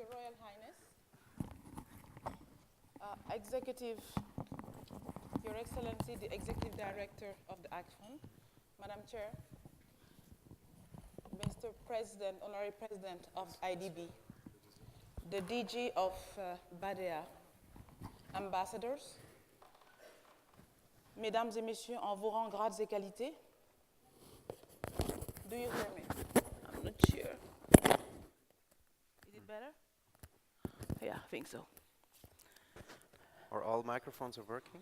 Your Royal Highness, Executive, Your Excellency, the Executive Director of the AGFUND, Madam Chair, Mr. President, Honorary President of IDB, the DG of BADEA, ambassadors, Mesdames et Messieurs, en vos rangs, grades et qualités. Do you hear me? I'm not sure. Is it better? Yeah, I think so. Are all microphones working?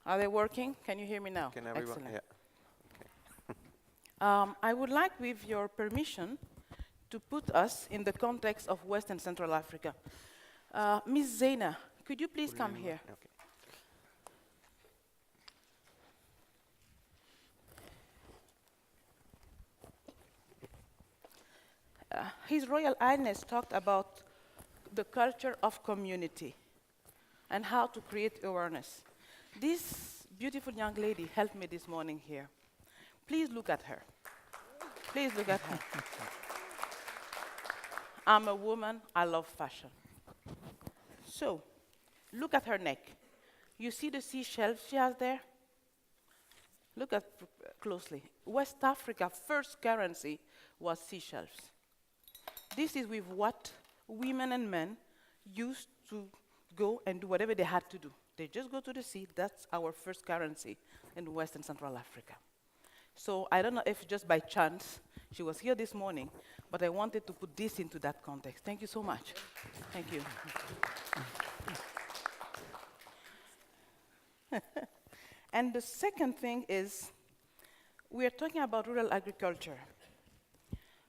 Are they working? Can you hear me now? Can everyone? Excellent. Yeah. I would like, with your permission, to put us in the context of West and Central Africa. Ms. Zaina, could you please come here? Okay. His Royal Highness talked about the culture of community and how to create awareness. This beautiful young lady helped me this morning here. Please look at her. Please look at her. I'm a woman, I love fashion. So, look at her neck. You see the seashells she has there? Look at closely. West Africa first currency was seashells. This is with what women and men used to go and do whatever they had to do. They just go to the sea. That's our first currency in West and Central Africa. So I don't know if just by chance she was here this morning, but I wanted to put this into that context. Thank you so much. Thank you. And the second thing is, we are talking about rural agriculture.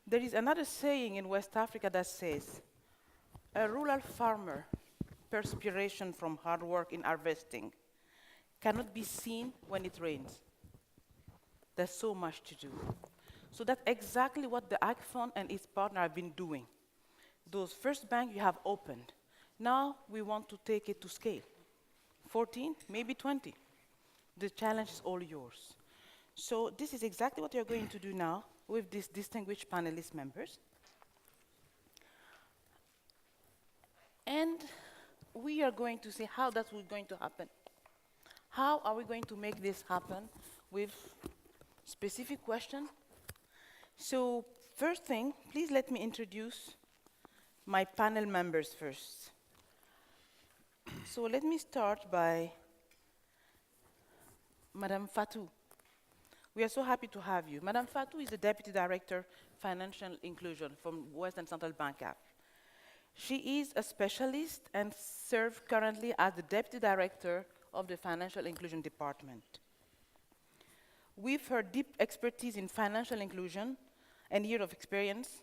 There is another saying in West Africa that says, a rural farmer perspiration from hard work in harvesting cannot be seen when it rains. There's so much to do. So that's exactly what the AGFUND and its partner have been doing. Those first banks you have opened. Now we want to take it to scale. 14, maybe 20. The challenge is all yours. So this is exactly what you're going to do now with these distinguished panelist members. And we are going to see how that's going to happen. How are we going to make this happen with specific questions? So first thing, please let me introduce my panel members first. So let me start by Madame Fatou. We are so happy to have you. Madame Fatou is the Deputy Director, Financial Inclusion from West and Central Bank App. She is a specialist and serves currently as the Deputy Director of the Financial Inclusion Department. With her deep expertise in financial inclusion and years of experience,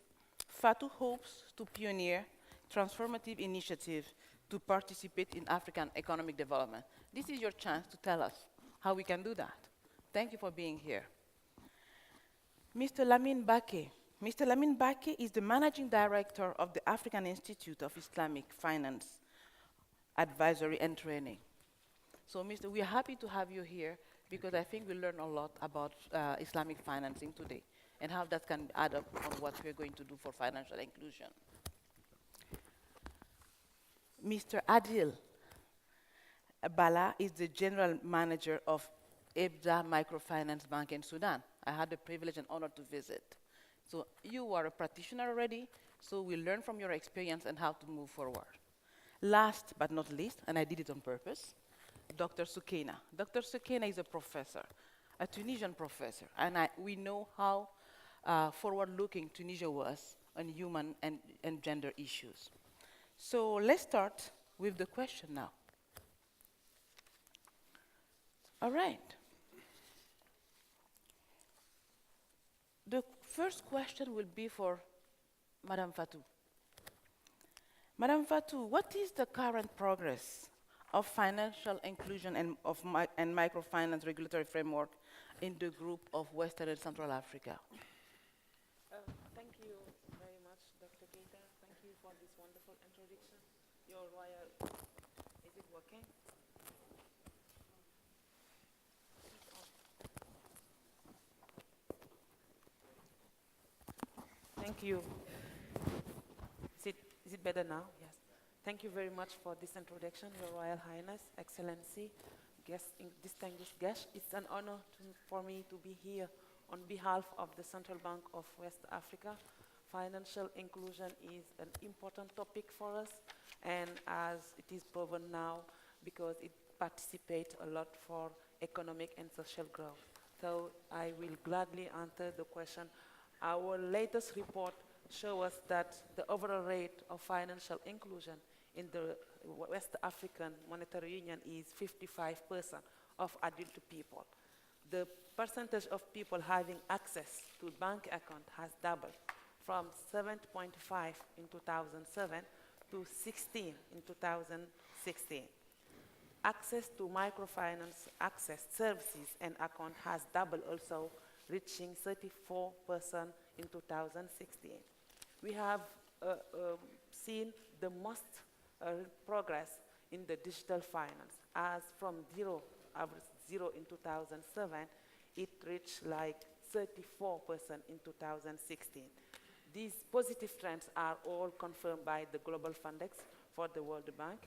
Fatou hopes to pioneer transformative initiatives to participate in African economic development. This is your chance to tell us how we can do that. Thank you for being here. Mr. Lamine Mbacke. Mr. Lamine Mbacke is the Managing Director of the African Institute of Islamic Finance Advisory and Training. So, Mr., we are happy to have you here because I think we'll learn a lot about Islamic financing today and how that can add up on what we're going to do for financial inclusion. Mr. Adil Ballah is the General Manager of EBDA Microfinance Bank in Sudan. I had the privilege and honor to visit. So you are a practitioner already, so we'll learn from your experience and how to move forward. Last but not least, and I did it on purpose, Dr. Soukeina. Dr. Soukeina is a professor, a Tunisian professor, and we know how forward-looking Tunisia was on human and gender issues. So let's start with the question now. All right. The first question will be for Madame Fatou. Madame Fatou, what is the current progress of financial inclusion and microfinance regulatory framework in the group of Western and Central Africa? Thank you very much, Dr. Keita. Thank you for this wonderful introduction. Your royal, is it working? Thank you. Is it better now? Yes. Thank you very much for this introduction, Your Royal Highness, Excellency, distinguished guests. It's an honor for me to be here on behalf of the Central Bank of West Africa. Financial inclusion is an important topic for us, and as it is proven now, because it participates a lot for economic and social growth. So I will gladly answer the question. Our latest report shows us that the overall rate of financial inclusion in the West African Monetary Union is 55% of adult people. The percentage of people having access to bank account has doubled from 7.5 in 2007 to 16 in 2016. Access to microfinance access services and account has doubled also, reaching 34% in 2016. We have seen the most progress in the digital finance, as from average zero in 2007, it reached like 34% in 2016. These positive trends are all confirmed by the Global Fundex for the World Bank,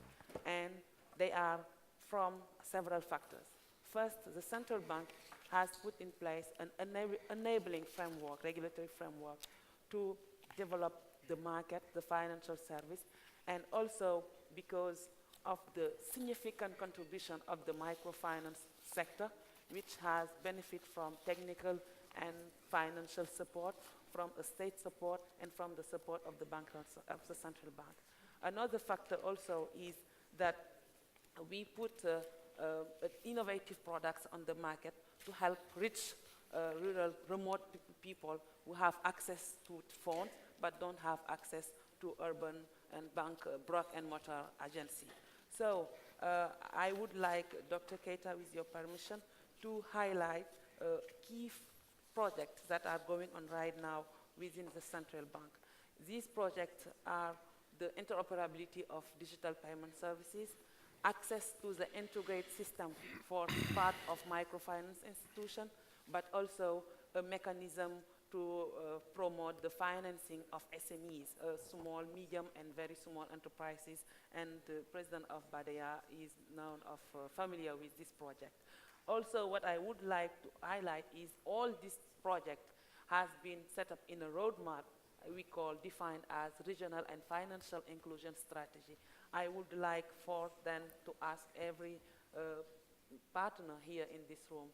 and they are from several factors. First, the central bank has put in place an enabling framework, regulatory framework, to develop the market, the financial service, and also because of the significant contribution of the microfinance sector, which has benefited from technical and financial support, from a state support, and from the support of the bank of the central bank. Another factor also is that we put innovative products on the market to help rich, rural, remote people who have access to phones but don't have access to urban and brick and mortar agency. So I would like, Dr. Keita, with your permission, to highlight key projects that are going on right now within the central bank. These projects are the interoperability of digital payment services, access to the integrated system for part of microfinance institution, but also a mechanism to promote the financing of SMEs, small, medium, and very small enterprises. And the president of BADEA is known familiar with this project. Also, what I would like to highlight is all this project has been set up in a roadmap we call defined as regional and financial inclusion strategy. I would like for them to ask every partner here in this room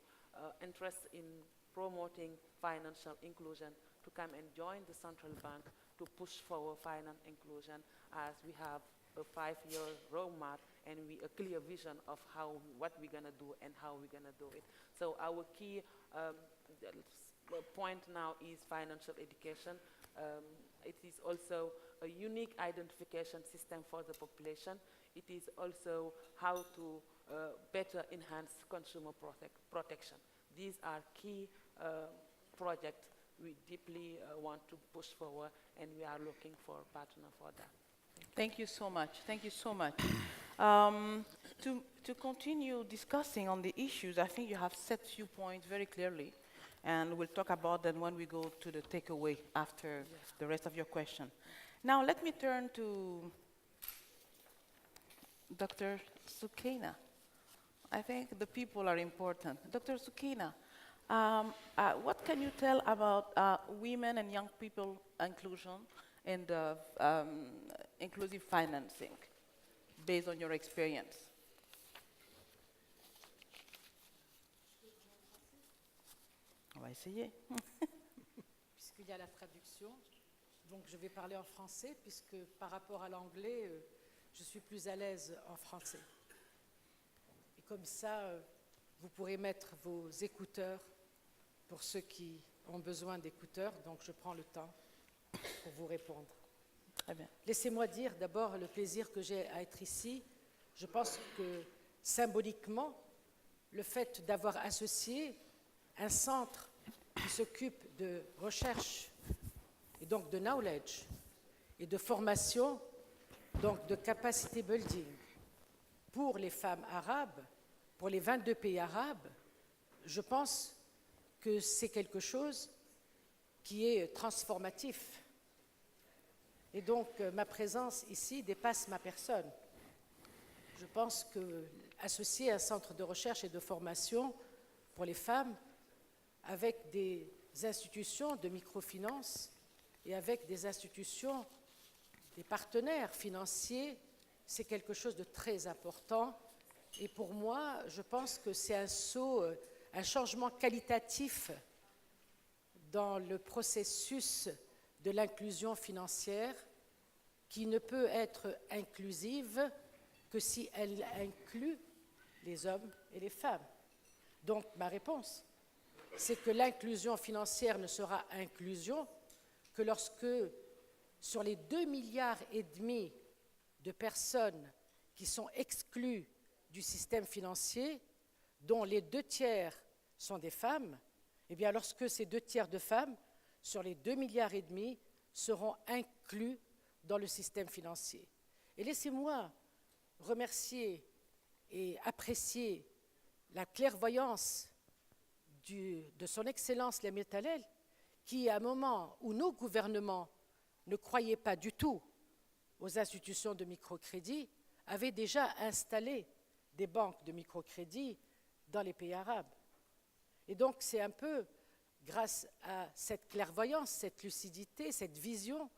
interested in promoting financial inclusion to come and join the central bank to push forward financial inclusion, as we have a 5-year roadmap and a clear vision of what we're going to do and how we're going to do it. So our key point now is financial education. It is also a unique identification system for the population. It is also how to better enhance consumer protection. These are key projects we deeply want to push forward, and we are looking for a partner for that. Thank you so much. Thank you so much. To continue discussing on the issues, I think you have set few points very clearly, and we'll talk about them when we go to the takeaway after the rest of your question. Now, let me turn to Dr. Soukeina. I think the people are important. Dr. Soukeina, what can you tell about women and young people inclusion and inclusive financing, based on your experience? On va essayer. Puisqu'il y a la traduction, donc je vais parler en français, puisque par rapport à l'anglais, je suis plus à l'aise en français. Et comme ça, vous pourrez mettre vos écouteurs pour ceux qui ont besoin d'écouteurs, donc je prends le temps pour vous répondre. Très bien. Laissez-moi dire d'abord le plaisir que j'ai à être ici. Je pense que symboliquement, le fait d'avoir associé un centre qui s'occupe de recherche et donc de knowledge et de formation, donc de capacity building pour les femmes arabes, pour les 22 pays arabes, je pense que c'est quelque chose qui est transformatif. Et donc, ma présence ici dépasse ma personne. Je pense qu'associer un centre de recherche et de formation pour les femmes avec des institutions de microfinance et avec des institutions, des partenaires financiers, c'est quelque chose de très important. Et pour moi, je pense que c'est un saut, un changement qualitatif dans le processus de l'inclusion financière qui ne peut être inclusive que si elle inclut les hommes et les femmes. Donc, ma réponse, c'est que l'inclusion financière ne sera inclusion que lorsque, sur les 2,5 milliards de personnes qui sont exclues du système financier, dont les 2/3 sont des femmes, eh bien, lorsque ces 2/3 de femmes, sur les 2,5 milliards, seront inclus dans le système financier. Et laissez-moi remercier et apprécier la clairvoyance de son Excellence Lamine Mbacke, qui, à un moment où nos gouvernements ne croyaient pas du tout aux institutions de microcrédit, avait déjà installé des banques de microcrédit dans les pays arabes. Et donc, c'est un peu grâce à cette clairvoyance, cette lucidité, cette vision,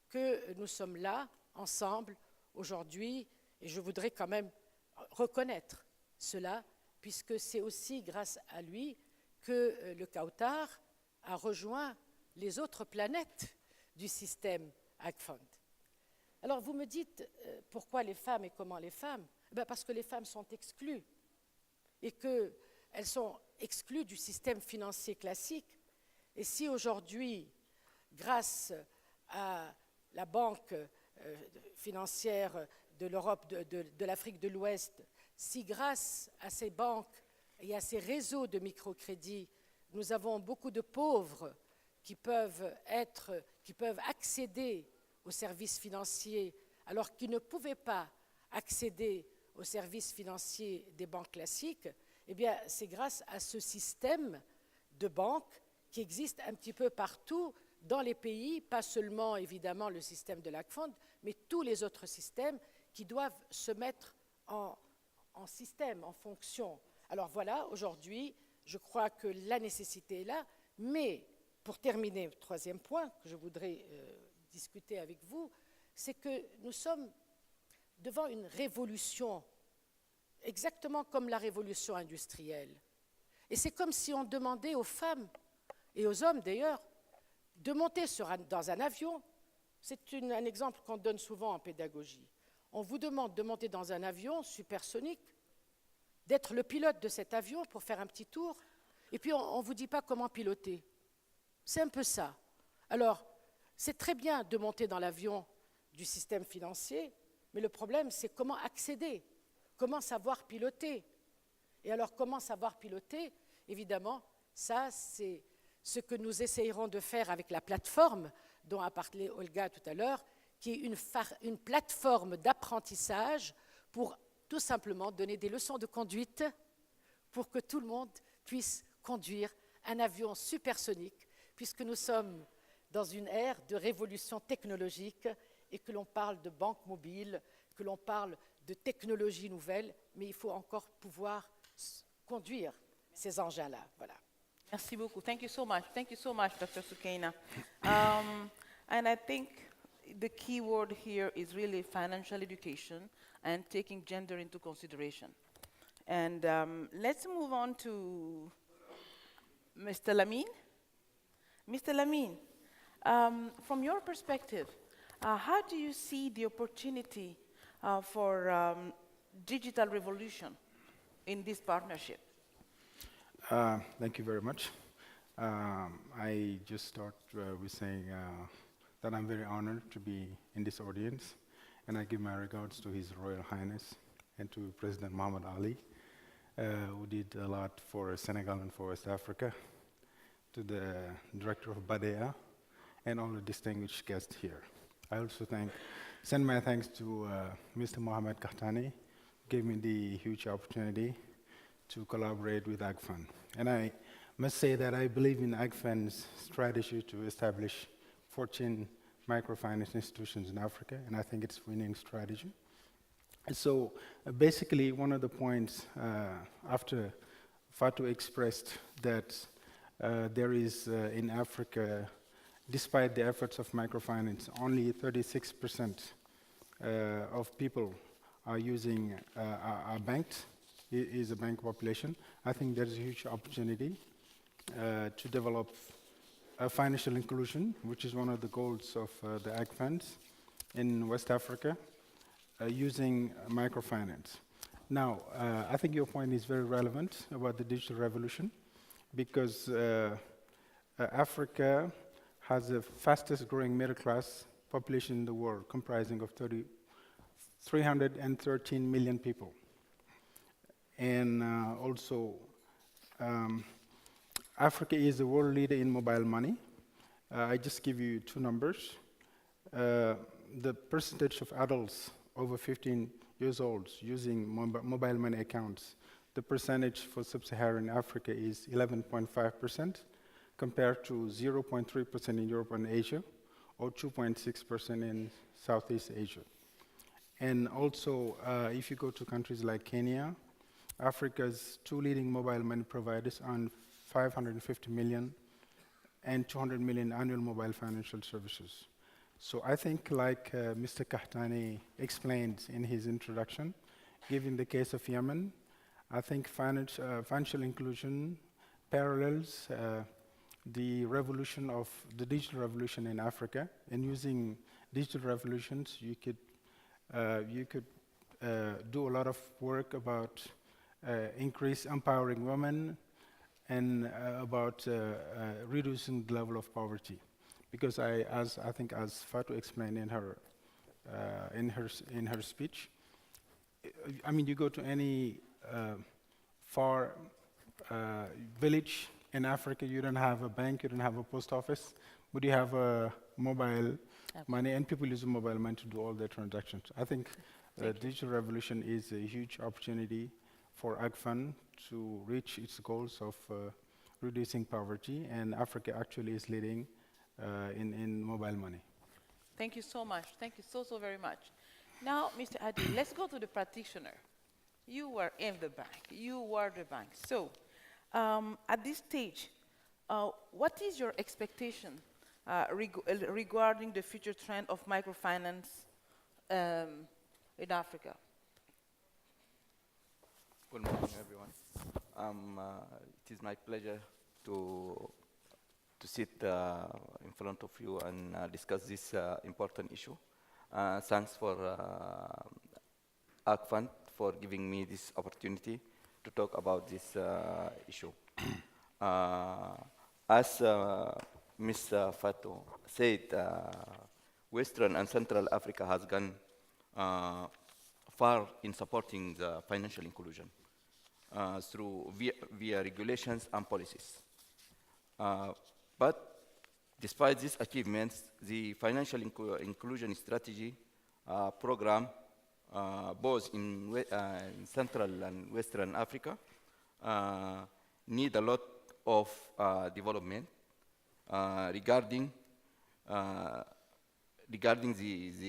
que nous sommes là, ensemble, aujourd'hui, et je voudrais quand même reconnaître cela, puisque c'est aussi grâce à lui que le Kautar a rejoint les autres planètes du système AGFUND. Alors, vous me dites pourquoi les femmes et comment les femmes? Parce que les femmes sont exclues et qu'elles sont exclues du système financier classique. Et si aujourd'hui, grâce à la Banque financière de l'Europe, de l'Afrique de l'Ouest, si grâce à ces banques et à ces réseaux de microcrédit, nous avons beaucoup de pauvres qui peuvent accéder aux services financiers alors qu'ils ne pouvaient pas accéder aux services financiers des banques classiques, eh bien, c'est grâce à ce système de banques qui existe un petit peu partout dans les pays, pas seulement évidemment le système de l'AGFUND, mais tous les autres systèmes qui doivent se mettre en système, en fonction. Alors voilà, aujourd'hui, je crois que la nécessité est là, mais pour terminer, le troisième point que je voudrais discuter avec vous, c'est que nous sommes devant une révolution, exactement comme la révolution industrielle. Et c'est comme si on demandait aux femmes, et aux hommes d'ailleurs, de monter dans un avion. C'est un exemple qu'on donne souvent en pédagogie. On vous demande de monter dans un avion supersonique, d'être le pilote de cet avion pour faire un petit tour, et puis on ne vous dit pas comment piloter. C'est un peu ça. Alors, c'est très bien de monter dans l'avion du système financier, mais le problème, c'est comment accéder, comment savoir piloter. Et alors, comment savoir piloter? Évidemment, ça, c'est ce que nous essayerons de faire avec la plateforme dont a parlé Olga tout à l'heure, qui est une plateforme d'apprentissage pour tout simplement donner des leçons de conduite pour que tout le monde puisse conduire un avion supersonique, puisque nous sommes dans une ère de révolution technologique et que l'on parle de banque mobile, que l'on parle de technologies nouvelles, mais il faut encore pouvoir conduire ces engins-là. Voilà. Merci beaucoup. Thank you so much. Thank you so much, Dr. Soukeina. And I think the key word here is really financial education and taking gender into consideration. And let's move on to Mr. Lamine. Mr. Lamine, from your perspective, how do you see the opportunity for digital revolution in this partnership? Thank you very much. I just start with saying that I'm very honored to be in this audience, and I give my regards to His Royal Highness and to President Muhammad Ali, who did a lot for Senegal and for West Africa, to the Director of Badea, and all the distinguished guests here. I also send my thanks to Mr. Mohamed Kahtani, who gave me the huge opportunity to collaborate with AGFUND. And I must say that I believe in AGFUND's strategy to establish 14 microfinance institutions in Africa, and I think it's a winning strategy. So basically, one of the points after Fatou expressed that there is in Africa, despite the efforts of microfinance, only 36% of people are using, are banked, is a bank population. I think there's a huge opportunity to develop financial inclusion, which is one of the goals of the AGFUND in West Africa, using microfinance. Now, I think your point is very relevant about the digital revolution, because Africa has the fastest growing middle class population in the world, comprising of 313 million people. And also, Africa is the world leader in mobile money. I just give you two numbers. The percentage of adults over 15 years old using mobile money accounts, the percentage for sub-Saharan Africa is 11.5%, compared to 0.3% in Europe and Asia, or 2.6% in Southeast Asia. And also, if you go to countries like Kenya, Africa's two leading mobile money providers earn 550 million and 200 million annual mobile financial services. So I think, like Mr. Kahtani explained in his introduction, given the case of Yemen, I think financial inclusion parallels the revolution of the digital revolution in Africa. And using digital revolutions, you could do a lot of work about empowering women and about reducing the level of poverty. Because I think as Fatou explained in her speech, I mean, you go to any far village in Africa, you don't have a bank, you don't have a post office, but you have a mobile money, and people use mobile money to do all their transactions. I think the digital revolution is a huge opportunity for AGFUND to reach its goals of reducing poverty, and Africa actually is leading in mobile money. Thank you so much. Thank you so very much. Now, Mr. Adil, let's go to the practitioner. You were in the bank. You were the bank. So, at this stage, what is your expectation regarding the future trend of microfinance in Africa? Good morning, everyone. It is my pleasure to sit in front of you and discuss this important issue. Thanks for AGFUND for giving me this opportunity to talk about this issue. As Ms. Fatou said, Western and Central Africa has gone far in supporting the financial inclusion through via regulations and policies. But despite these achievements, the financial inclusion strategy program, both in Central and Western Africa, need a lot of development regarding the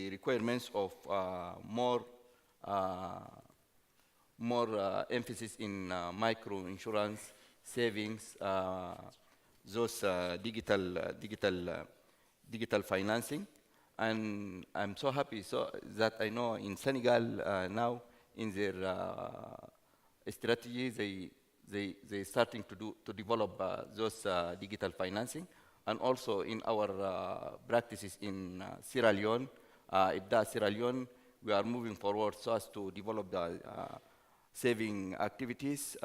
requirements of more emphasis in micro insurance, savings, those digital financing. And I'm so happy that I know in Senegal now in their strategy they starting to develop those digital financing, and also in our practices in Sierra Leone, Sierra Leone, we are moving forward so as to develop the saving activities,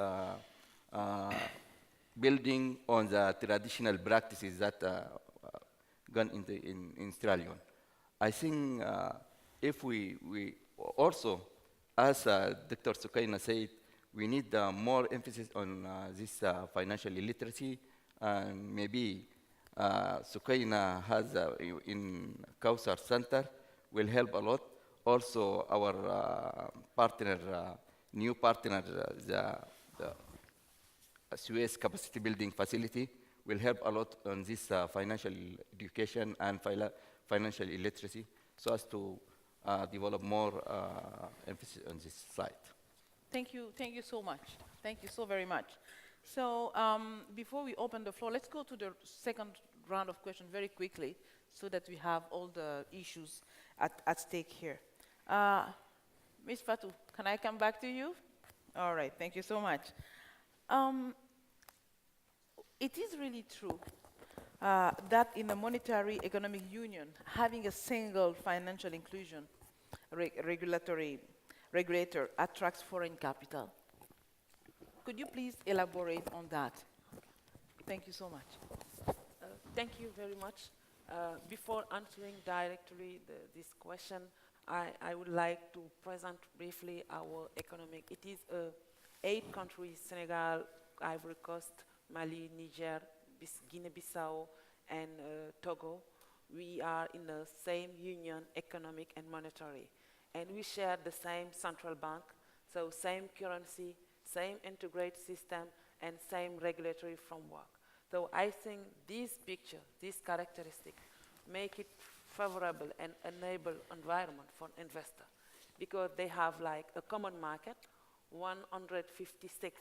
building on the traditional practices that gone in Sierra Leone. I think if we also, as Dr. Soukeina said, we need more emphasis on this financial literacy, and maybe Soukeina has in Kausar Center will help a lot. Also, our new partner, the Suez Capacity Building Facility will help a lot on this financial education and financial illiteracy, so as to develop more emphasis on this side. Thank you so much. Thank you so very much. So before we open the floor, let's go to the second round of questions very quickly so that we have all the issues at stake here. Ms. Fatou, can I come back to you? All right, thank you so much. It is really true that in a monetary economic union, having a single financial inclusion regulator attracts foreign capital. Could you please elaborate on that? Thank you so much. Thank you very much. Before answering directly this question, I would like to present briefly our economic. It is 8 countries: Senegal, Ivory Coast, Mali, Niger, Guinea-Bissau, and Togo. We are in the same union, economic and monetary. And we share the same central bank, so same currency, same integrated system, and same regulatory framework. So I think this picture, this characteristic, make it favorable and enable environment for investor, because they have like a common market, 156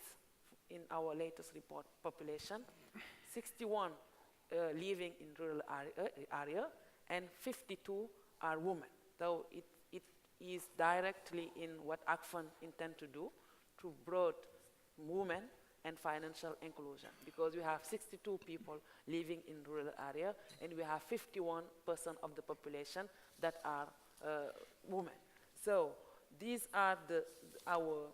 in our latest report population, 61 living in rural area, and 52 are women. So it is directly in what AGFUND intend to do to broad women and financial inclusion, because we have 62 people living in rural area, and we have 51% of the population that are women. So these are our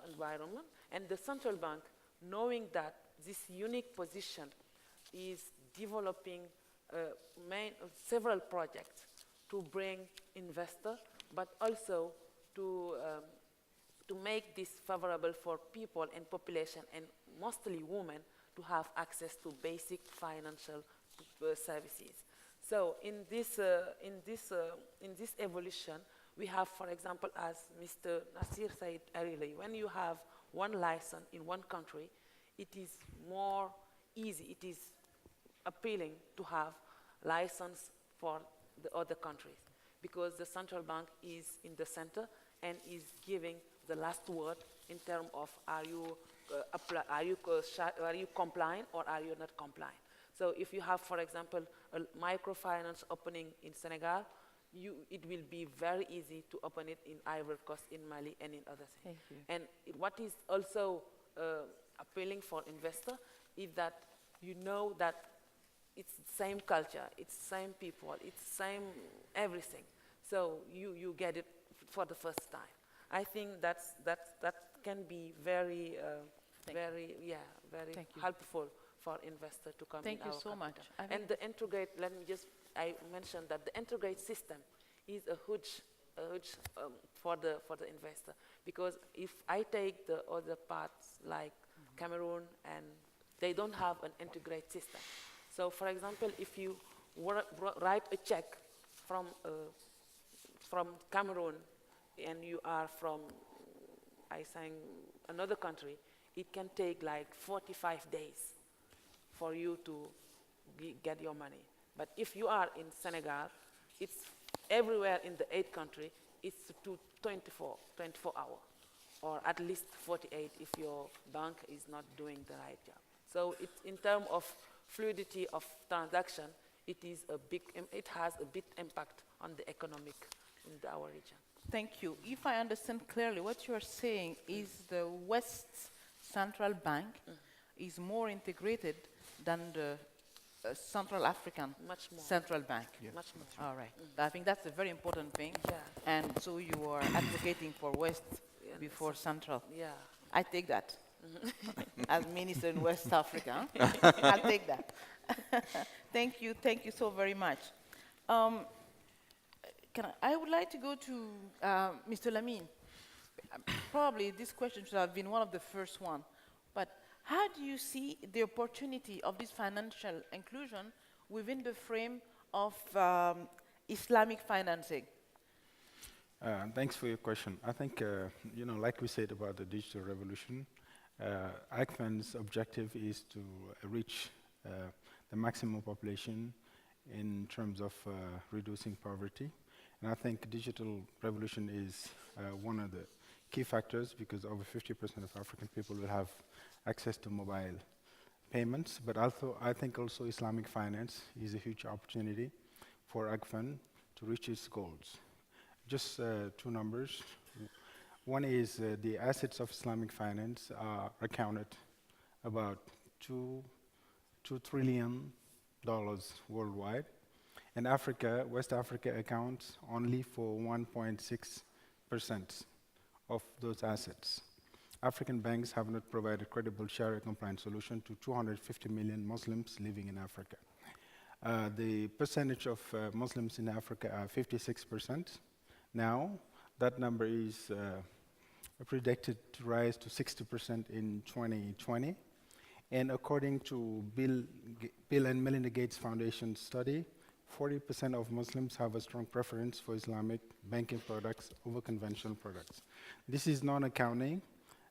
environment, and the central bank, knowing that this unique position, is developing several projects to bring investor, but also to make this favorable for people and population, and mostly women, to have access to basic financial services. So in this evolution, we have, for example, as Mr. Nasir said earlier, when you have one license in one country, it is more easy, it is appealing to have license for the other countries, because the central bank is in the center and is giving the last word in terms of are you compliant or are you not compliant. So if you have, for example, a microfinance opening in Senegal, it will be very easy to open it in Ivory Coast, in Mali, and in other things. Thank you. And what is also appealing for investor is that you know that it's the same culture, it's the same people, it's the same everything. So you get it for the first time. I think that can be very helpful for investor to come Thank in you our so capital. much. And the integrate, I mentioned that the integrate system is a huge for the investor, because if I take the other parts like Cameroon, and they don't have an integrated system. So for example, if you write a check from Cameroon and you are from, another country, it can take like 45 days for you to get your money. But if you are in Senegal, it's everywhere in the 8 countries, it's to 24 hours, or at least 48 if your bank is not doing the right job. So in terms of fluidity of transaction, it has a big impact on the economic in our region. Thank you. If I understand clearly, what you're saying is the West Central Bank is more integrated than the Central African Much more. Central Bank. Yes. Much more. All right. I think that's a very important thing. Yeah. And so you are advocating for West before Central. Yeah. I take that. As minister in West Africa, huh? I'll take that. Thank you so very much. I would like to go to Mr. Lamine. Probably this question should have been one of the first one, but how do you see the opportunity of this financial inclusion within the frame of Islamic financing? Thanks for your question. I think, like we said about the digital revolution, AGFUND's objective is to reach the maximum population in terms of reducing poverty. And I think digital revolution is one of the key factors, because over 50% of African people will have access to mobile payments. But also, I think also Islamic finance is a huge opportunity for AGFUND to reach its goals. Just two numbers. One is the assets of Islamic finance are accounted about $2 trillion worldwide. And Africa, West Africa accounts only for 1.6% of those assets. African banks have not provided credible Sharia-compliant solution to 250 million Muslims living in Africa. The percentage of Muslims in Africa are 56%. Now, that number is predicted to rise to 60% in 2020. And according to Bill and Melinda Gates Foundation study, 40% of Muslims have a strong preference for Islamic banking products over conventional products. This is non-accounting.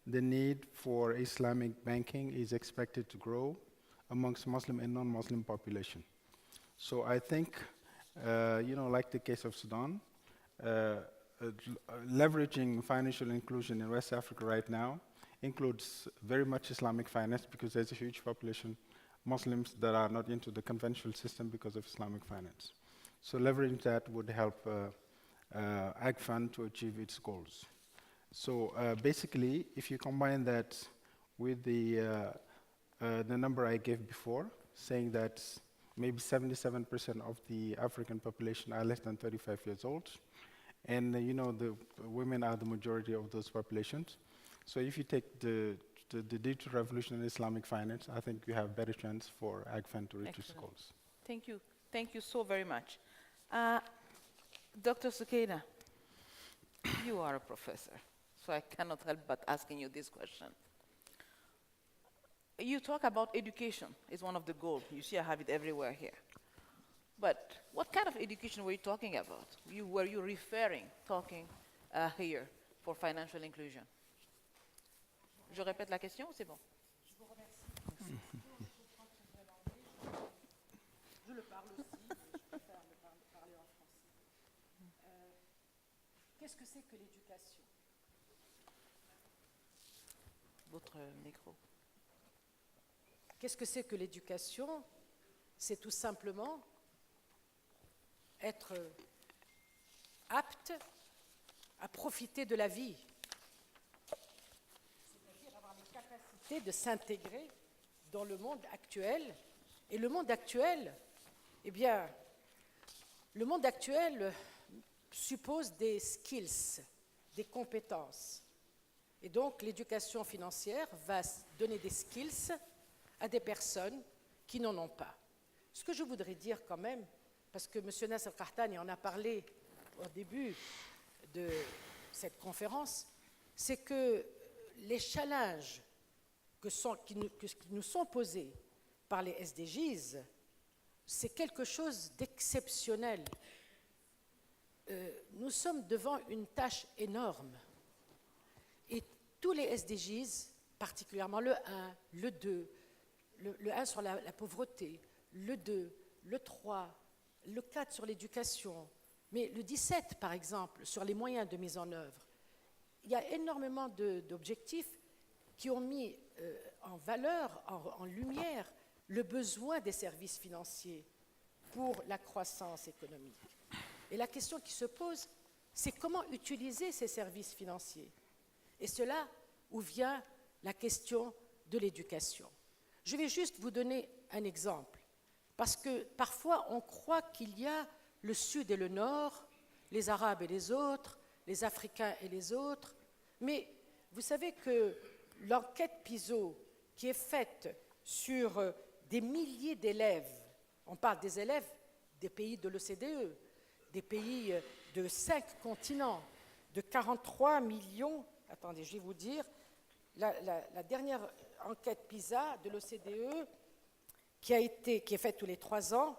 The need for Islamic banking is expected to grow amongst Muslim and non-Muslim population. So I think, like the case of Sudan, leveraging financial inclusion in West Africa right now includes very much Islamic finance, because there's a huge population Muslims that are not into the conventional system because of Islamic finance. So leveraging that would help AGFUND to achieve its goals. So basically, if you combine that with the number I gave before, saying that maybe 77% of the African population are less than 35 years old, and the women are the majority of those populations. So if you take the digital revolution in Islamic finance, I think we have better chance for AGFUND to reach its goals. Thank you. Thank you so very much. Dr. Soukeina, you are a professor, so I cannot help but asking you this question. You talk about education is one of the goals. You see I have it everywhere here. But what kind of education were you talking about? Were you talking here for financial inclusion? Je répète la question ou c'est bon? Je vous remercie. Je le parle aussi, mais je préfère parler en français. Qu'est-ce que c'est que l'éducation? Votre micro. Qu'est-ce que c'est que l'éducation? C'est tout simplement être apte à profiter de la vie. C'est-à-dire avoir les capacités de s'intégrer dans le monde actuel. Et le monde actuel, eh bien, le monde actuel suppose des skills, des compétences. Et donc, l'éducation financière va donner des skills à des personnes qui n'en ont pas. Ce que je voudrais dire quand même, parce que M. Nasser Qahtani en a parlé au début de cette conférence, c'est que les challenges qui nous sont posés par les SDGs, c'est quelque chose d'exceptionnel. Nous sommes devant une tâche énorme. Et tous les SDGs, particulièrement le 1, le 2, le 1 sur la pauvreté, le 2, le 3, le 4 sur l'éducation, mais le 17, par exemple, sur les moyens de mise en œuvre. Il y a énormément d'objectifs qui ont mis en valeur, en lumière, le besoin des services financiers pour la croissance économique. Et la question qui se pose, c'est comment utiliser ces services financiers. Et c'est là où vient la question de l'éducation. Je vais juste vous donner un exemple, parce que parfois on croit qu'il y a le Sud et le Nord, les Arabes et les autres, les Africains et les autres, mais vous savez que l'enquête PISO qui est faite sur des milliers d'élèves, on parle des élèves des pays de l'OCDE, des pays de 5 continents, de 43 millions, attendez, je vais vous dire, la dernière enquête PISA de l'OCDE qui est faite tous les 3 ans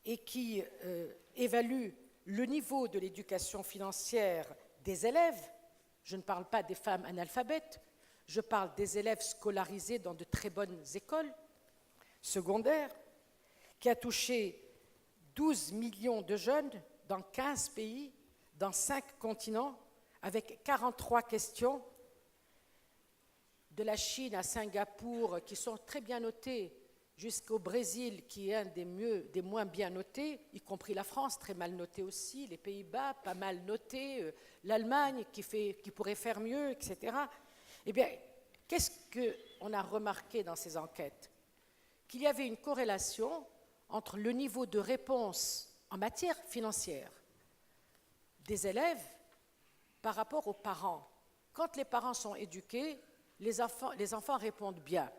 et qui évalue le niveau de l'éducation financière des élèves. Je ne parle pas des femmes analphabètes, je parle des élèves scolarisés dans de très bonnes écoles secondaires, qui a touché 12 millions de jeunes dans 15 pays, dans 5 continents, avec 43 questions, de la Chine à Singapour, qui sont très bien notées, jusqu'au Brésil, qui est un des moins bien notés, y compris la France, très mal notée aussi, les Pays-Bas, pas mal notés, l'Allemagne, qui pourrait faire mieux, etc. Eh bien, qu'est-ce qu'on a remarqué dans ces enquêtes? Qu'il y avait une corrélation entre le niveau de réponse en matière financière des élèves par rapport aux parents. Quand les parents sont éduqués, les enfants répondent bien.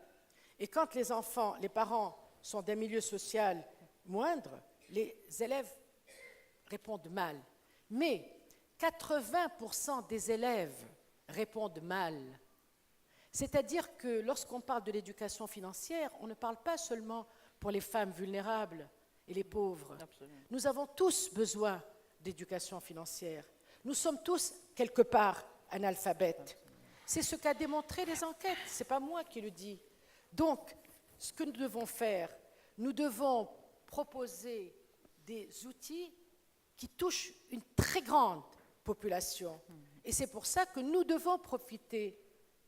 Et quand les parents sont d'un milieu social moindre, les élèves répondent mal. Mais 80% des élèves répondent mal. C'est-à-dire que lorsqu'on parle de l'éducation financière, on ne parle pas seulement pour les femmes vulnérables et les pauvres. Absolument. Nous avons tous besoin d'éducation financière. Nous sommes tous, quelque part, analphabètes. C'est ce qu'a démontré les enquêtes, ce n'est pas moi qui le dis. Donc, ce que nous devons faire, nous devons proposer des outils qui touchent une très grande population. Et c'est pour ça que nous devons profiter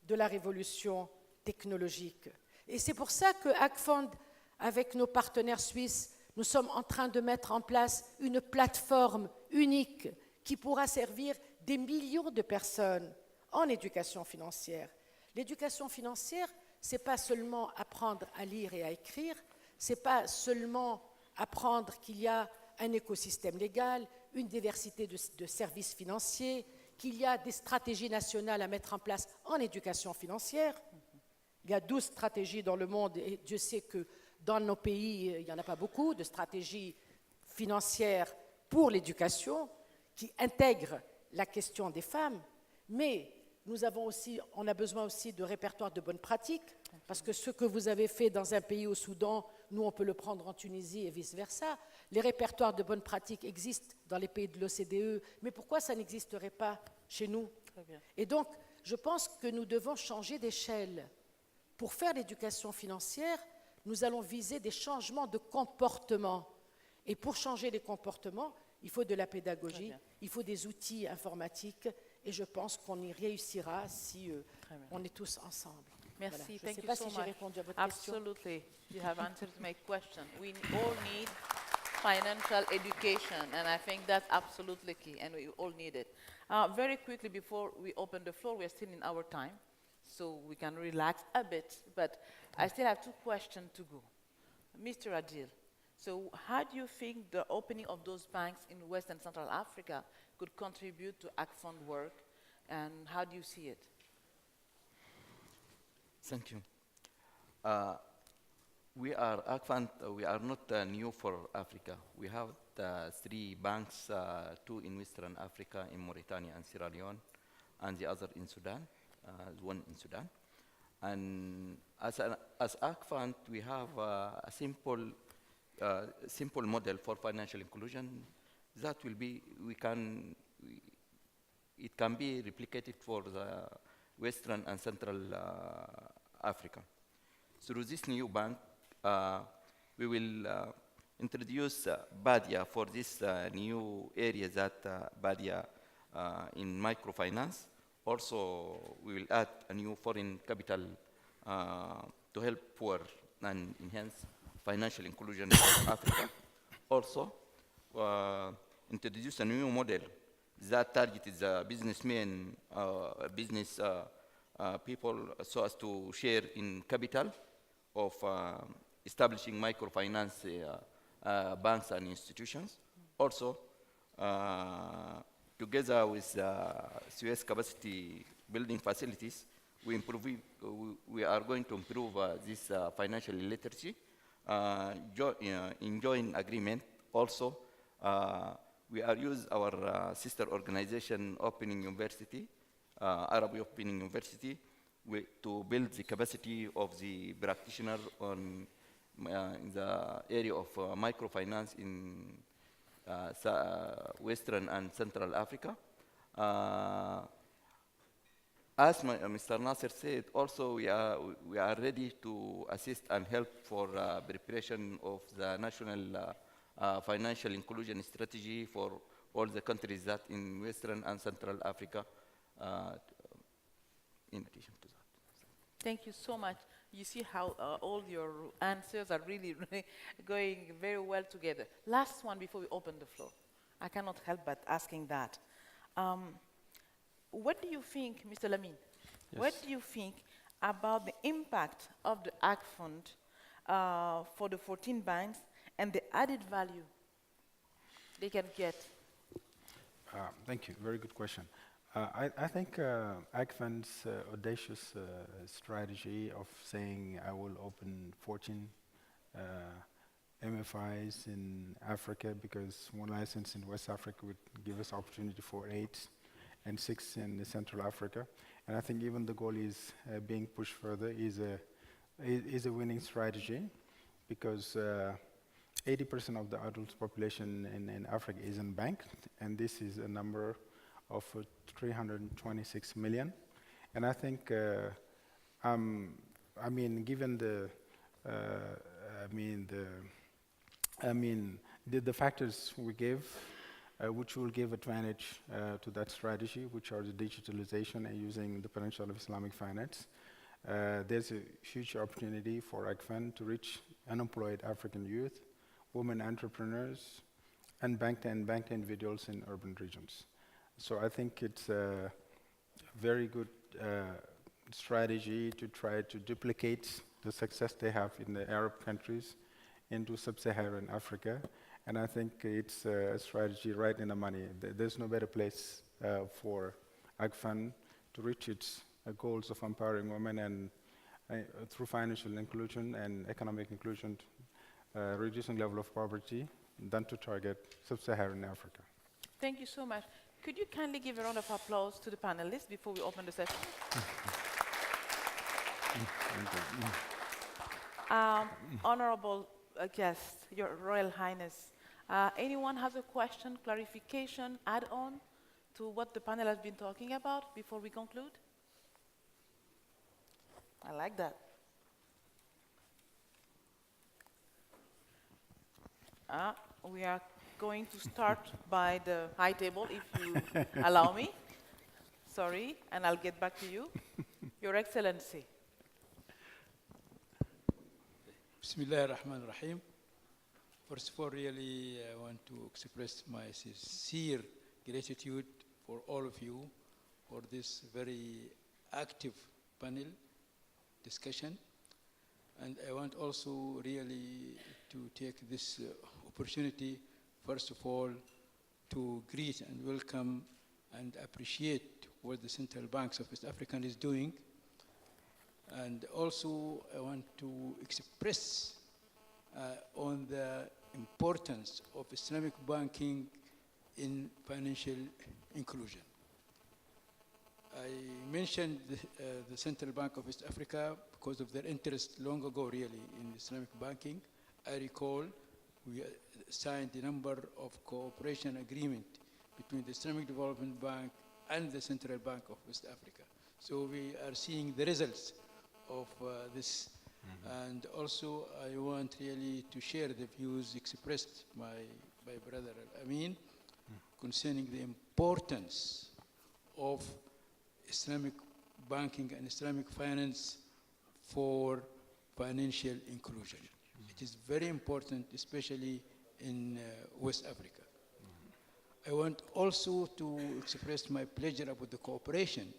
de la révolution technologique. Et c'est pour ça que AGFUND, avec nos partenaires suisses, nous sommes en train de mettre en place une plateforme unique qui pourra servir des millions de personnes en éducation financière. L'éducation financière, ce n'est pas seulement apprendre à lire et à écrire, ce n'est pas seulement apprendre qu'il y a un écosystème légal, une diversité de services financiers, qu'il y a des stratégies nationales à mettre en place en éducation financière. Il y a 12 stratégies dans le monde et Dieu sait que dans nos pays, il n'y en a pas beaucoup de stratégies financières pour l'éducation qui intègrent la question des femmes, mais on a besoin aussi de répertoires de bonnes pratiques, parce que ce que vous avez fait dans un pays au Soudan, nous on peut le prendre en Tunisie et vice-versa. Les répertoires de bonnes pratiques existent dans les pays de l'OCDE, mais pourquoi ça n'existerait pas chez nous? Très bien. Et donc, je pense que nous devons changer d'échelle. Pour faire l'éducation financière, nous allons viser des changements de comportement. Et pour changer les comportements, il faut de la pédagogie, il faut des outils informatiques, et je pense qu'on y réussira si on est tous ensemble. Merci. Voilà. Je ne Thank sais you pas so si j'ai much. répondu à votre question. Absolutely. You have answered my question. We all need financial education, and I think that's absolutely key, and we all need it. Very quickly, before we open the floor, we're still in our time, so we can relax a bit, but I still have 2 questions to go. Mr. Adil, so how do you think the opening of those banks in West and Central Africa could contribute to AGFUND work, and how do you see it? Thank you. We are AGFUND, we are not new for Africa. We have 3 banks, 2 in Western Africa, in Mauritania and Sierra Leone, and the other in Sudan, 1 in Sudan. And as AGFUND, we have a simple model for financial inclusion that will be, it can be replicated for the Western and Central Africa. Through this new bank, we will introduce Badia for this new area that Badia in microfinance. Also, we will add a new foreign capital to help poor and enhance financial inclusion in Africa. Also, introduce a new model that targets businessmen, business people, so as to share in capital of establishing microfinance banks and institutions. Also, together with Suez capacity building facilities, we are going to improve this financial literacy. In joint agreement, also, we are use our sister organization, Opening University, Arab Opening University, to build the capacity of the practitioner in the area of microfinance in Western and Central Africa. As Mr. Nasser said, also we are ready to assist and help for preparation of the national financial inclusion strategy for all the countries that in Western and Central Africa, in addition to that. Thank you so much. You see how all your answers are really, really going very well together. Last one before we open the floor. I cannot help but asking that. What do you think, Mr. Lamine? Yes. What do you think about the impact of the AGFUND for the 14 banks and the added value they can get? Thank you. Very good question. I think AGFUND's audacious strategy of saying I will open 14 MFIs in Africa because one license in West Africa would give us opportunity for 8 and 6 in Central Africa. And I think even the goal is being pushed further is a winning strategy because 80% of the adult population in Africa isn't banked, and this is a number of 326 million. And I think, I mean, given the factors we give, which will give advantage to that strategy, which are the digitalization and using the potential of Islamic finance. There's a huge opportunity for AGFUND to reach unemployed African youth, women entrepreneurs, and banked individuals in urban regions. So I think it's a very good strategy to try to duplicate the success they have in the Arab countries into sub-Saharan Africa. And I think it's a strategy right in the money. There's no better place for AGFUND to reach its goals of empowering women and through financial inclusion and economic inclusion, reducing level of poverty, than to target sub-Saharan Africa. Thank you so much. Could you kindly give a round of applause to the panelists before we open the session? Honorable guests, Your Royal Highness, anyone has a question, clarification, add-on to what the panel has been talking about before we conclude? I like that. We are going to start by the high table, if you allow me. Sorry, and I'll get back to you. Your Excellency. Bismillah ar-Rahman ar-Rahim. First of all, really, I want to express my sincere gratitude for all of you for this very active panel discussion. And I want also really to take this opportunity, first of all, to greet and welcome and appreciate what the Central Banks of West Africa is doing. And also, I want to express on the importance of Islamic banking in financial inclusion. I mentioned the Central Bank of West Africa because of their interest long ago, really, in Islamic banking. I recall we signed a number of cooperation agreements between the Islamic Development Bank and the Central Bank of West Africa. So we are seeing the results of this. And also, I want really to share the views expressed by Brother Amin concerning the importance of Islamic banking and Islamic finance for financial inclusion. It is very important, especially in West Africa. I want also to express my pleasure about the cooperation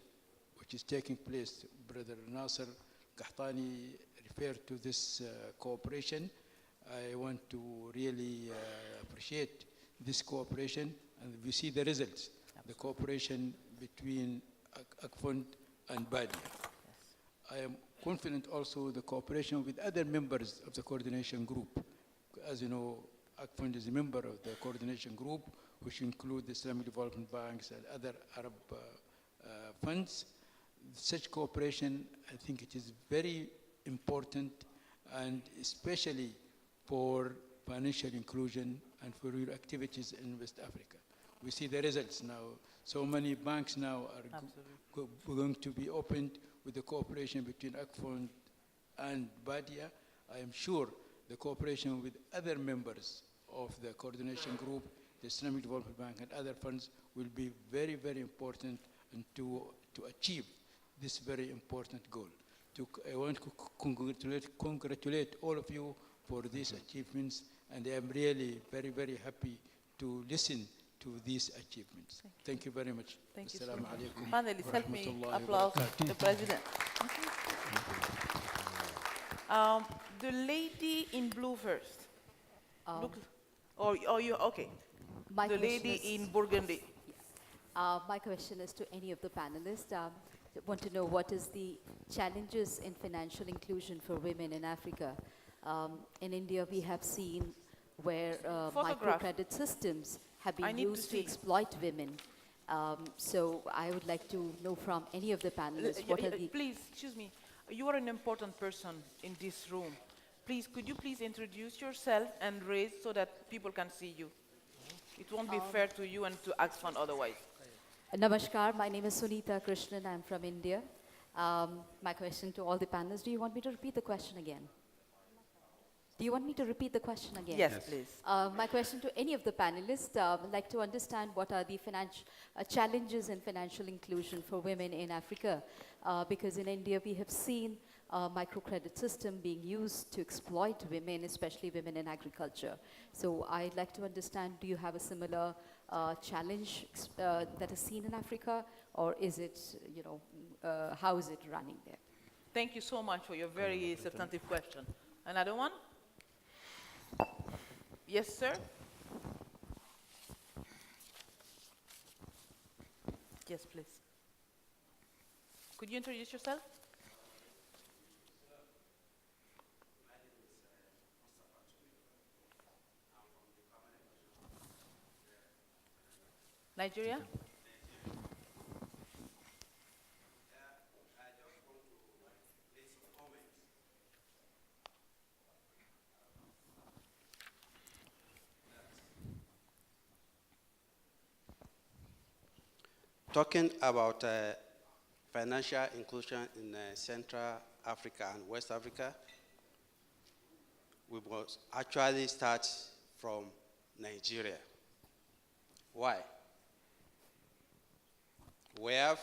which is taking place. Brother Nasser Qahtani referred to this cooperation. I want to really appreciate this cooperation, and we see the results, the cooperation between AGFUND and BADIA. Yes. I am confident also the cooperation with other members of the coordination group. As you know, AGFUND is a member of the coordination group, which include the Islamic Development Banks and other Arab funds. Such cooperation, I think it is very important, and especially for financial inclusion and for your activities in West Africa. We see the results now. So many banks now are going to be opened with the cooperation between AGFUND and BADIA. I am sure the cooperation with other members of the coordination group, the Islamic Development Bank, and other funds will be very, very important and to achieve this very important goal. I want to congratulate all of you for these achievements, and I am really very, very happy to listen to these achievements. Thank you very much. Thank you so Assalamu much. alaikum Panelists, wa help me rahmatullahi wa applaud barakatuh. the president. The lady in blue first. Look, or you, okay. My The question lady is- in burgundy. My question is to any of the panelists. I want to know what is the challenges in financial inclusion for women in Africa. In India, we have seen where Photograph. microcredit systems have I been need to used to see. exploit women. So I would like to know from any of the panelists what are the... Please, excuse me. You are an important person in this room. Please, could you please introduce yourself and raise so that people can see you? It won't be fair to you and to AGFUND otherwise. Namaskar, my name is Sunita Krishnan. I'm from India. My question to all the panelists, do you want me to repeat the question again? Do you want me to repeat the question again? Yes, please. My question to any of the panelists, I'd like to understand what are the challenges in financial inclusion for women in Africa, because in India we have seen a microcredit system being used to exploit women, especially women in agriculture. So I'd like to understand, do you have a similar challenge that is seen in Africa, or is it, how is it running there? Thank you so much for your very substantive question. Another one? Yes, sir? Yes, please. Could you introduce yourself? Nigeria? Talking about financial inclusion in Central Africa and West Africa, we must actually start from Nigeria. Why? We have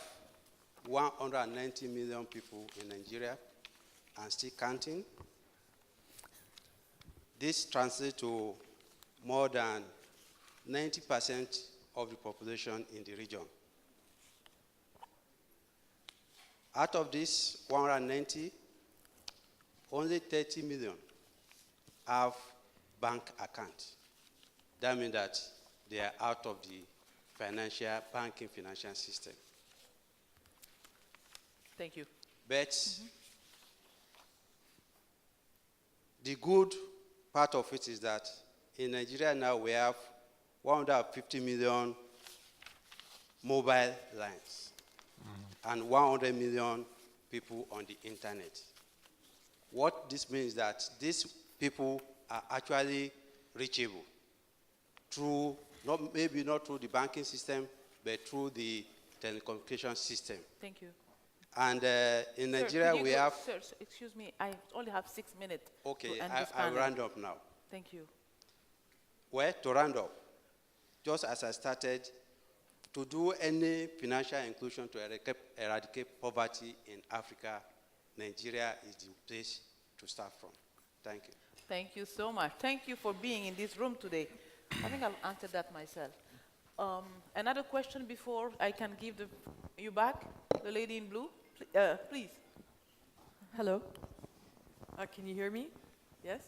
190 million people in Nigeria and still counting. This translates to more than 90% of the population in the region. Out of this 190, only 30 million have bank accounts. That means that they are out of the banking financial system. Thank you. But the good part of it is that in Nigeria now we have 150 million mobile lines and 100 million people on the internet. What this means is that these people are actually reachable through, maybe not through the banking system, but through the telecommunication system. Thank you. And in Sir, Nigeria could you we go- have... Sir, excuse me, I only have 6 minutes Okay, to end this I panel. round up now. Thank you. Well, to round up, just as I started, to do any financial inclusion to eradicate poverty in Africa, Nigeria is the place to start from. Thank you. Thank you so much. Thank you for being in this room today. I think I'll answer that myself. Another question before I can give you back, the lady in blue, please. Hello. Can you hear me? Yes?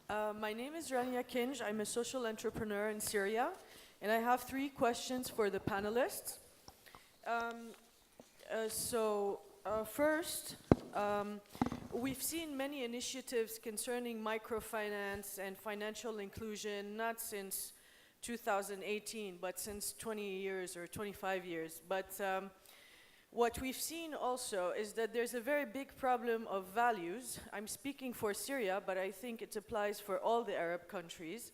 My name is Rania Kinj. I'm a social entrepreneur in Syria, and I have 3 questions for the panelists. First, we've seen many initiatives concerning microfinance and financial inclusion, not since 2018, but since 20 years or 25 years. But what we've seen also is that there's a very big problem of values. I'm speaking for Syria, but I think it applies for all the Arab countries,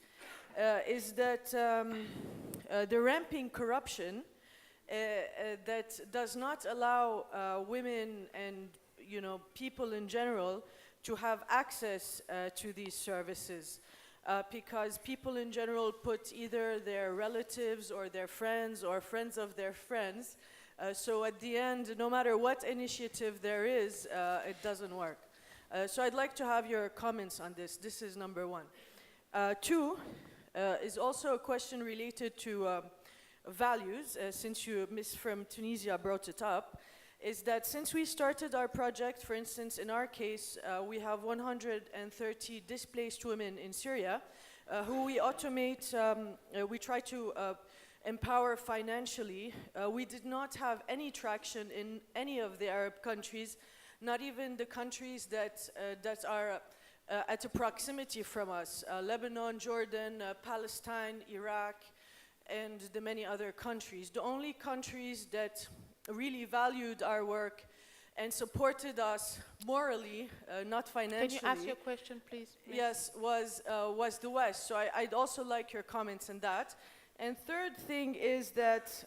is that the ramping corruption that does not allow women and people in general to have access to these services. because people in general put either their relatives or their friends or friends of their friends. So at the end, no matter what initiative there is, it doesn't work. So I'd like to have your comments on this. This is number one. Two is also a question related to values, since Ms. from Tunisia brought it up, is that since we started our project, for instance, in our case, we have 130 displaced women in Syria, who we automate, we try to empower financially. We did not have any traction in any of the Arab countries, not even the countries that are at a proximity from us, Lebanon, Jordan, Palestine, Iraq, and the many other countries. The only countries that really valued our work and supported us morally, not financially. Can you ask your question, please? Yes, was the West. So I'd also like your comments on that. And third thing is that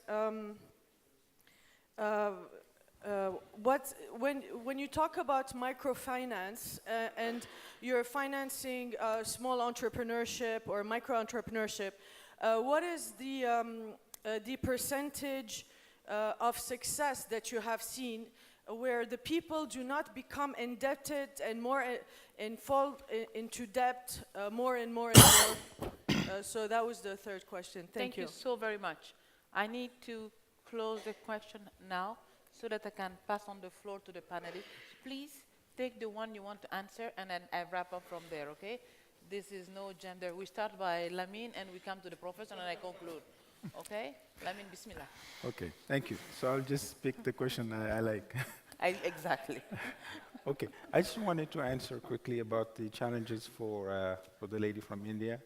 when you talk about microfinance and you're financing small entrepreneurship or micro-entrepreneurship, what is the percentage of success that you have seen where the people do not become indebted and more and fall into debt more and more and more? So that was the third question. Thank you. Thank you so very much. I need to close the question now so that I can pass on the floor to the panelists. Please take the one you want to answer and then I wrap up from there, okay? This is no gender. We start by Lamine and we come to the professor and I conclude. Okay? Lamine, bismillah. Okay, thank you. So I'll just pick the question I like. Exactly. Okay, I just wanted to answer quickly about the challenges for the lady from India,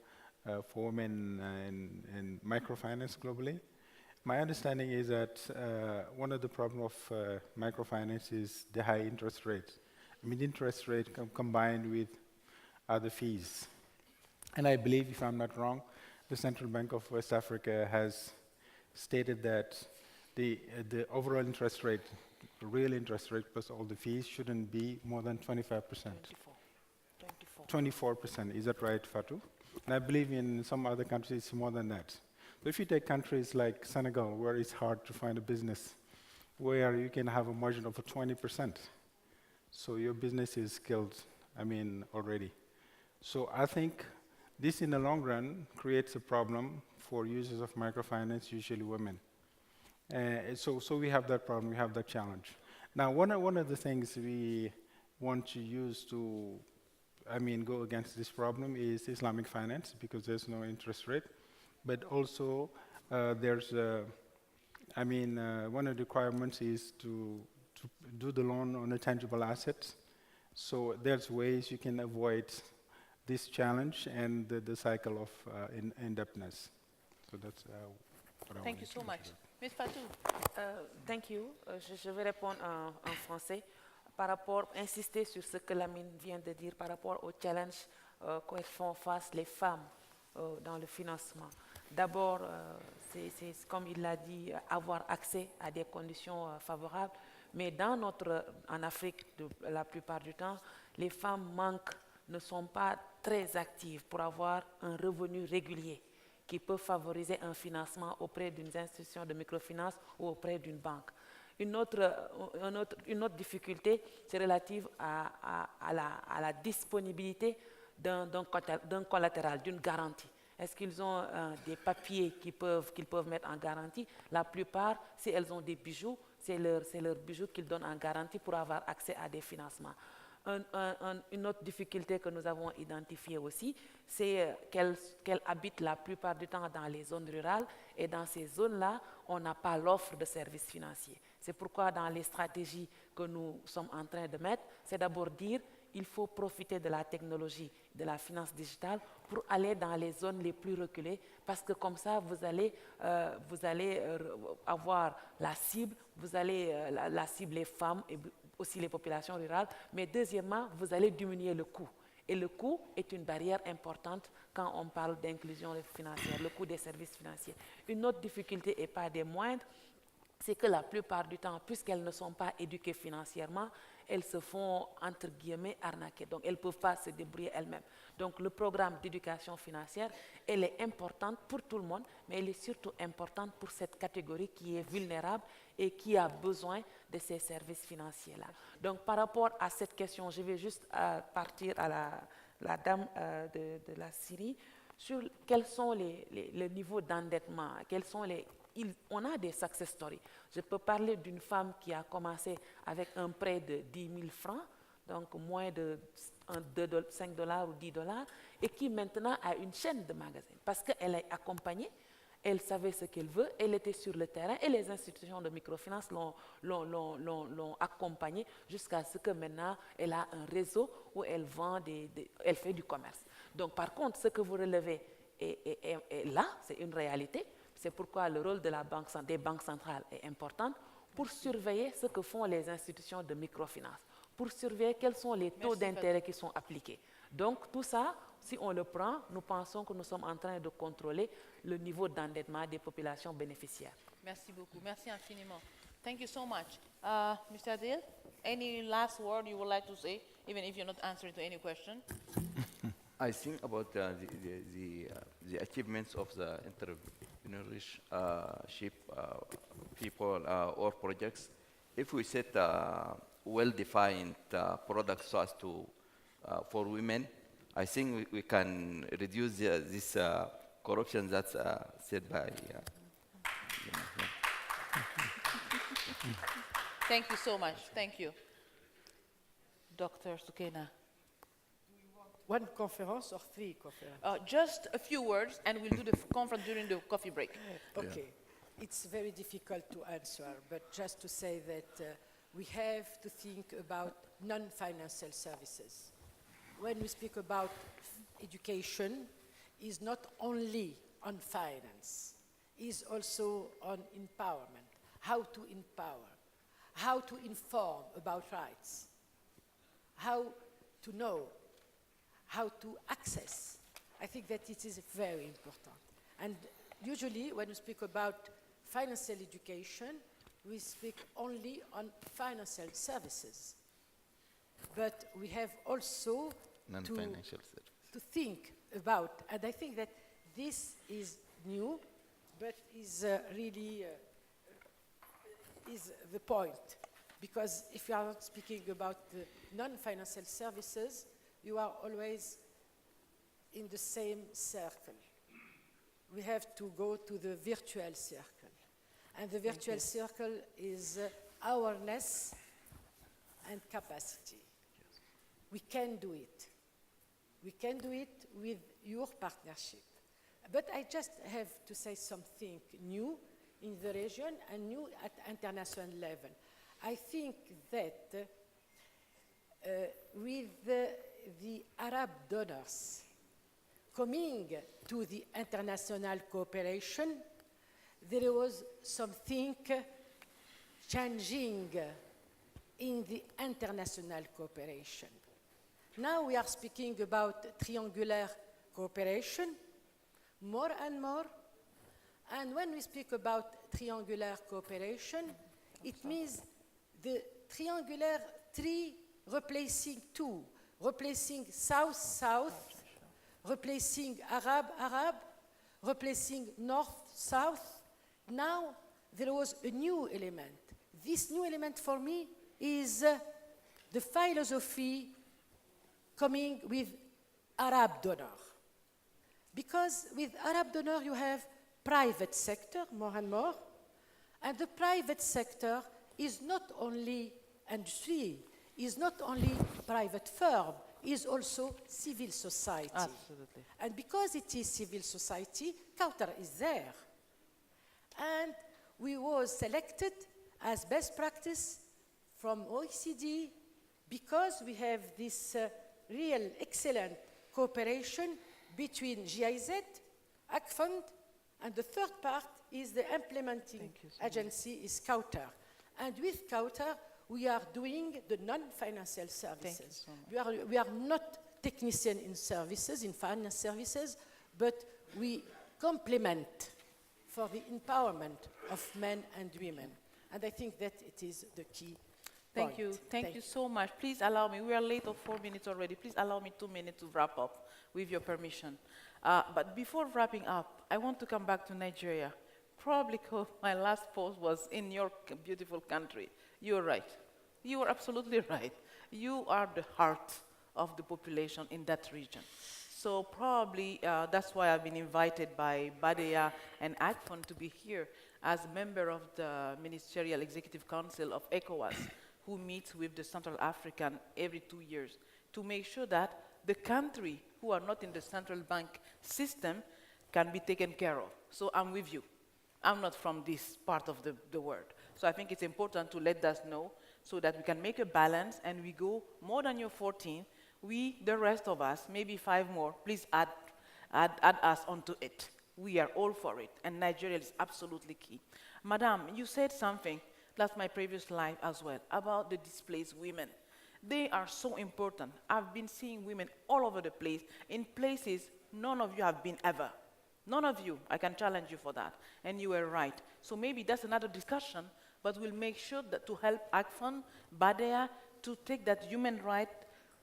for women in microfinance globally. My understanding is that one of the problems of microfinance is the high interest rates. I mean, interest rate combined with other fees. And I believe, if I'm not wrong, the Central Bank of West Africa has stated that the overall interest rate, the real interest rate plus all the fees shouldn't be more than 25%. 24%, is that right, Fatou? And I believe in some other countries it's more than that. So if you take countries like Senegal, where it's hard to find a business, where you can have a margin of 20%, so your business is killed, I mean, already. So I think this, in the long run, creates a problem for users of microfinance, usually women. So we have that problem, we have that challenge. Now, one of the things we want to use to, go against this problem is Islamic finance, because there's no interest rate. But also, there's, one of the requirements is to do the loan on a tangible assets. So there's ways you can avoid this challenge and the cycle of indebtedness. So that's what I wanted Thank you so to much. share. Ms. Fatou. Thank you. Je vais répondre en français par rapport, insister sur ce que Lamine vient de dire par rapport au challenge qu'elles font face les femmes dans le financement. D'abord, c'est comme il l'a dit, avoir accès à des conditions favorables. Mais en Afrique, la plupart du temps, les femmes ne sont pas très actives pour avoir un revenu régulier qui peut favoriser un financement auprès d'une institution de microfinance ou auprès d'une banque. Une autre difficulté, c'est relative à la disponibilité d'un collatéral, d'une garantie. Est-ce qu'ils ont des papiers qu'ils peuvent mettre en garantie? La plupart, si elles ont des bijoux, c'est leurs bijoux qu'ils donnent en garantie pour avoir accès à des financements. Une autre difficulté que nous avons identifiée aussi, c'est qu'elles habitent la plupart du temps dans les zones rurales et dans ces zones-là, on n'a pas l'offre de services financiers. C'est pourquoi dans les stratégies que nous sommes en train de mettre, c'est d'abord dire il faut profiter de la technologie, de la finance digitale pour aller dans les zones les plus reculées parce que comme ça, vous allez avoir la cible, la cible les femmes et aussi les populations rurales, mais deuxièmement, vous allez diminuer le coût. Et le coût est une barrière importante quand on parle d'inclusion financière, le coût des services financiers. Une autre difficulté, et pas des moindres, c'est que la plupart du temps, puisqu'elles ne sont pas éduquées financièrement, elles se font, entre guillemets, arnaquer. Donc, elles ne peuvent pas se débrouiller elles-mêmes. Donc, le programme d'éducation financière, elle est importante pour tout le monde, mais elle est surtout importante pour cette catégorie qui est vulnérable et qui a besoin de ces services financiers-là. Donc, par rapport à cette question, je vais juste partir à la dame de la Syrie sur quels sont les niveaux d'endettement, quels sont on a des success stories. Je peux parler d'une femme qui a commencé avec un prêt de 10 000 francs, donc moins de 5 $ ou 10 $, et qui maintenant a une chaîne de magasins parce qu'elle est accompagnée, elle savait ce qu'elle veut, elle était sur le terrain et les institutions de microfinance l'ont accompagnée jusqu'à ce que maintenant elle a un réseau où elle vend, elle fait du commerce. Donc par contre, ce que vous relevez est là, c'est une réalité. C'est pourquoi le rôle des banques centrales est important pour surveiller ce que font les institutions de microfinance, pour surveiller quels sont les taux d'intérêt qui sont appliqués. Donc tout ça, si on le prend, nous pensons que nous sommes en train de contrôler le niveau d'endettement des populations bénéficiaires. Merci beaucoup. Merci infiniment. Thank you so much. Mr. Adil, any last word you would like to say, even if you're not answering to any question? I think about the achievements of the entrepreneurship people or projects. If we set well-defined products so as to for women, I think we can reduce this corruption that's said by. Thank you so much. Thank you. Dr. Soukeina. One conference or 3 conferences? Just a few words, and we'll do the conference during the coffee break. Okay. It's very difficult to answer, but just to say that we have to think about non-financial services. When we speak about education, it's not only on finance, it's also on empowerment, how to empower, how to inform about rights, how to know, how to access. I think that it is very important. And usually when we speak about financial education, we speak only on financial services. But we have also to think about, and I think that this is new, but is really is the point. Because if you are not speaking about the non-financial services, you are always in the same circle. We have to go to the virtual circle. And the virtual circle is awareness and capacity. We can do it. We can do it with your partnership. But I just have to say something new in the region and new at international level. I think that with the Arab donors coming to the international cooperation, there was something changing in the international cooperation. Now we are speaking about triangular cooperation more and more. And when we speak about triangular cooperation, it means the triangular 3 replacing 2, replacing South-South, replacing Arab-Arab, replacing North-South. Now there was a new element. This new element for me is the philosophy coming with Arab donor. Because with Arab donor you have private sector more and more, and the private sector is not only industry, is not only private firm, is also civil society. Absolutely. And because it is civil society, Qatar is there. And we was selected as best practice from OECD because we have this real excellent cooperation between GIZ, AGFUND, and the third part is the implementing agency is Qatar. And with Qatar, we are doing the non-financial services. We are not technician in services, in finance services, but we complement for the empowerment of men and women. And I think that it is the key Thank point. you. Thank you so much. Please allow me, we are late of 4 minutes already. Please allow me 2 minutes to wrap up with your permission. But before wrapping up, I want to come back to Nigeria. Probably because my last post was in your beautiful country. You're right. You are absolutely right. You are the heart of the population in that region. So probably that's why I've been invited by Badea and AGFUND to be here as a member of the Ministerial Executive Council of ECOWAS, who meets with the Central African every 2 years to make sure that the country who are not in the central bank system can be taken care of. So I'm with you. I'm not from this part of the world. So I think it's important to let us know so that we can make a balance and we go more than your 14. We, the rest of us, maybe 5 more, please add us onto it. We are all for it, and Nigeria is absolutely key. Madam, you said something, that's my previous life as well, about the displaced women. They are so important. I've been seeing women all over the place, in places none of you have been ever. None of you, I can challenge you for that, and you were right. So maybe that's another discussion, but we'll make sure that to help AGFUND, Badea, to take that human right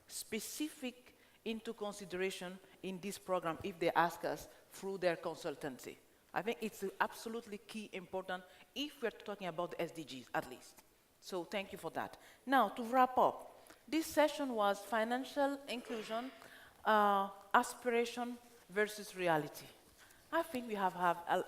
specific into consideration in this program if they ask us through their consultancy. I think it's absolutely key, important, if we're talking about the SDGs at least. So thank you for that. Now, to wrap up, this session was financial inclusion, aspiration versus reality. I think we have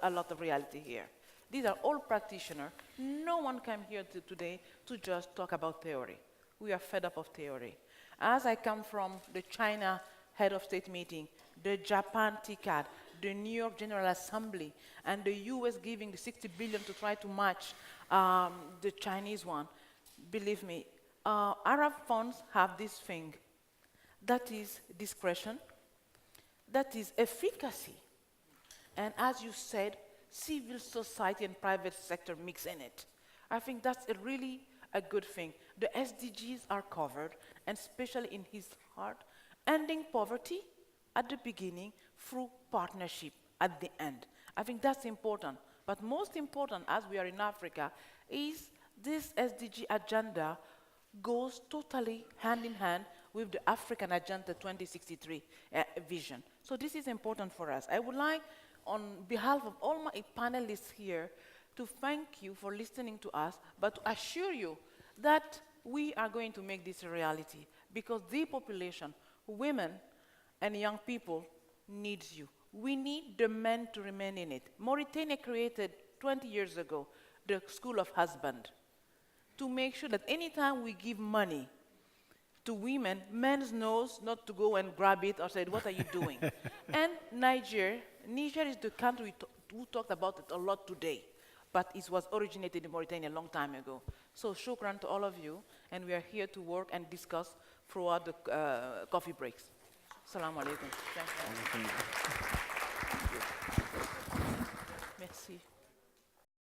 a lot of reality here. These are all practitioners. No one came here today to just talk about theory. We are fed up of theory. As I come from the China head of state meeting, the Japan TCAD, the New York General Assembly, and the US giving the 60 billion to try to match the Chinese one, believe me, Arab funds have this thing. That is discretion, that is efficacy, and as you said, civil society and private sector mix in it. I think that's really a good thing. The SDGs are covered, and especially in his heart, ending poverty at the beginning through partnership at the end. I think that's important. But most important, as we are in Africa, is this SDG agenda goes totally hand in hand with the African Agenda 2063 vision. So this is important for us. I would like, on behalf of all my panelists here, to thank you for listening to us, but to assure you that we are going to make this a reality, because the population, women and young people, needs you. We need the men to remain in it. Mauritania created 20 years ago the School of Husband to make sure that anytime we give money to women, men knows not to go and grab it or say, what are you doing? And Niger is the country who talked about it a lot today, but it was originated in Mauritania a long time ago. So shukran to all of you, and we are here to work and discuss throughout the coffee breaks. Assalamu alaikum. Thank you.